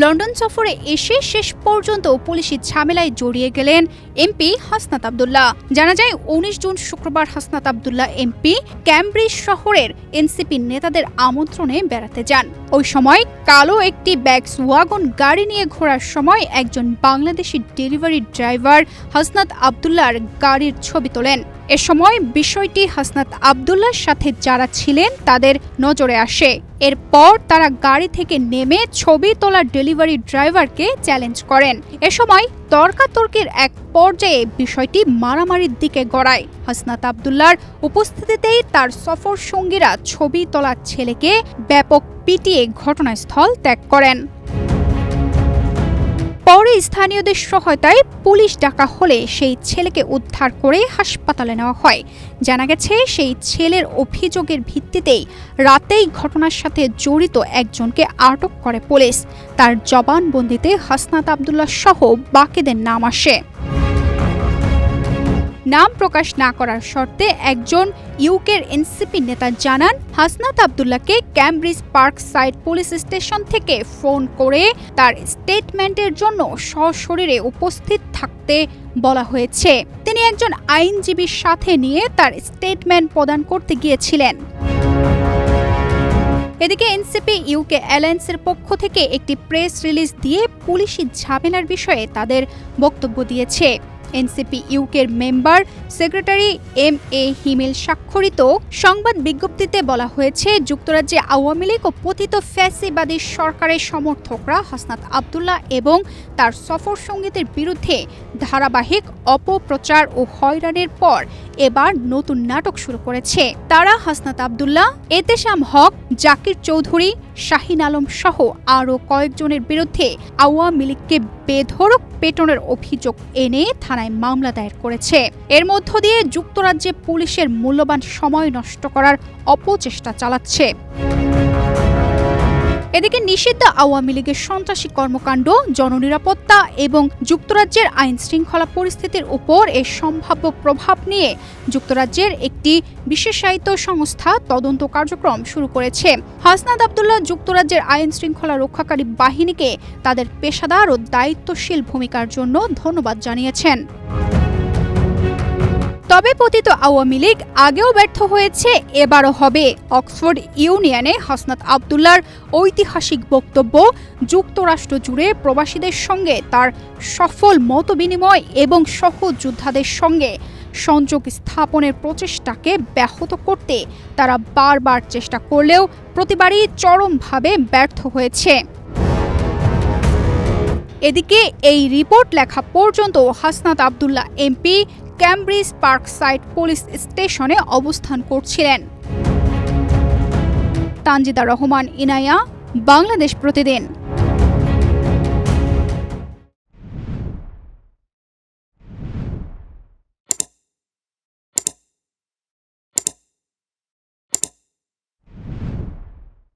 London সফরে এসে শেষ পর্যন্ত পুলিশি ঝামেলায় জড়িয়ে গেলেন এমপি হাসনাত আব্দুল্লাহ। জানা যায় ১৯ জুন শুক্রবার হাসনাত আব্দুল্লাহ এমপি ক্যামব্রিজ শহরের এনসিপি নেতাদের আমন্ত্রণে বেড়াতে যান। ওই সময় কালো একটি ব্যাগস ওয়াগন গাড়ি নিয়ে ঘোরার সময় একজন বাংলাদেশি ডেলিভারি ড্রাইভার হাসনাত আব্দুল্লাহর গাড়ির ছবি তোলেন। এ সময় বিষয়টি হাসনাত আব্দুল্লাহর সাথে যারা ছিলেন তাদের নজরে আসে। এরপর তারা গাড়ি থেকে নেমে ছবি তোলা ডেলিভারি ড্রাইভারকে চ্যালেঞ্জ করেন। এ সময় তর্কাতর্কির এক পর্যায়ে বিষয়টি মারামারির দিকে গড়ায়। হাসনাত আব্দুল্লাহর উপস্থিতিতেই তার সফর সঙ্গীরা ছবি তোলা ছেলেকে ব্যাপক পিটিয়ে ঘটনাস্থল ত্যাগ করেন। পরে স্থানীয়দের সহায়তায় পুলিশ ডাকা হলে সেই ছেলেকে উদ্ধার করে হাসপাতালে নেওয়া হয়। জানা গেছে সেই ছেলের অভিযোগের ভিত্তিতেই রাতেই ঘটনার সাথে জড়িত একজনকে আটক করে পুলিশ। তার জবানবন্দিতে হাসনাত আব্দুল্লাহ সহ বাকিদের নাম আসে। নাম প্রকাশ না করার শর্তে একজন ইউকের এনসিপি নেতা জানান, হাসনাত আব্দুল্লাহকে Cambridge park side police station থেকে ফোন করে তার স্টেটমেন্টের জন্য সশরীরে উপস্থিত থাকতে বলা হয়েছে। তিনি একজন আইনজীবীর সাথে নিয়ে তার স্টেটমেন্ট প্রদান করতে গিয়েছিলেন। এদিকে এনসিপি ইউকে অ্যালায়েন্সের পক্ষ থেকে একটি প্রেস রিলিজ দিয়ে পুলিশি ঝামেলার বিষয়ে তাদের বক্তব্য দিয়েছে। এনসিপি ইউকের মেম্বার সেক্রেটারি এম.এ. হিমেল স্বাক্ষরিত সংবাদ বিজ্ঞপ্তিতে বলা হয়েছে, যুক্তরাজ্যে আওয়ামী লীগ ও পতিত ফ্যাসিবাদী সরকারের সমর্থকরা হাসনাত আব্দুল্লাহ এবং তার সফর সঙ্গীদের বিরুদ্ধে ধারাবাহিক অপপ্রচার ও হয়রানির পর এবার নতুন নাটক শুরু করেছে। তারা হাসনাত আব্দুল্লাহ, এতেশাম হক, জাকির চৌধুরী, শাহিন আলম সহ আরও কয়েকজনের বিরুদ্ধে আওয়ামী লীগকে বেধড়ক পেটানোর অভিযোগ এনে থানায় মামলা দায়ের করেছে। এর মধ্য দিয়ে যুক্তরাজ্যে পুলিশের মূল্যবান সময় নষ্ট করার অপচেষ্টা চালাচ্ছে। এদিকে নিষিদ্ধ আওয়ামী লীগের সন্ত্রাসী কর্মকাণ্ড, জননিরাপত্তা এবং যুক্তরাজ্যের আইন শৃঙ্খলা পরিস্থিতির উপর এর সম্ভাব্য প্রভাব নিয়ে যুক্তরাজ্যের একটি বিশেষায়িত সংস্থা তদন্ত কার্যক্রম শুরু করেছে। হাসনাত আব্দুল্লাহ যুক্তরাজ্যের আইন শৃঙ্খলা রক্ষাকারী বাহিনীকে তাদের পেশাদার ও দায়িত্বশীল ভূমিকার জন্য ধন্যবাদ জানিয়েছেন। তবে পতিত আওয়ামী লীগ আগেও ব্যর্থ হয়েছে, এবারও হবে। অক্সফোর্ড ইউনিয়নে হাসনাত আব্দুল্লাহর ঐতিহাসিক বক্তব্য যুক্তরাষ্ট্র জুড়ে প্রবাসীদের সঙ্গে তার সফল মতবিনিময় এবং সহযোদ্ধাদের সঙ্গে সংযোগ স্থাপনের প্রচেষ্টাকে ব্যাহত করতে তারা বারবার চেষ্টা করলেও প্রতিবারই চরমভাবে ব্যর্থ হয়েছে। এদিকে এই রিপোর্ট লেখা পর্যন্ত Hasnat Abdullah MP Cambridge park side police স্টেশনে অবস্থান করছিলেন। তানজিদা রহমান, ইনায়া, বাংলাদেশ প্রতিদিন।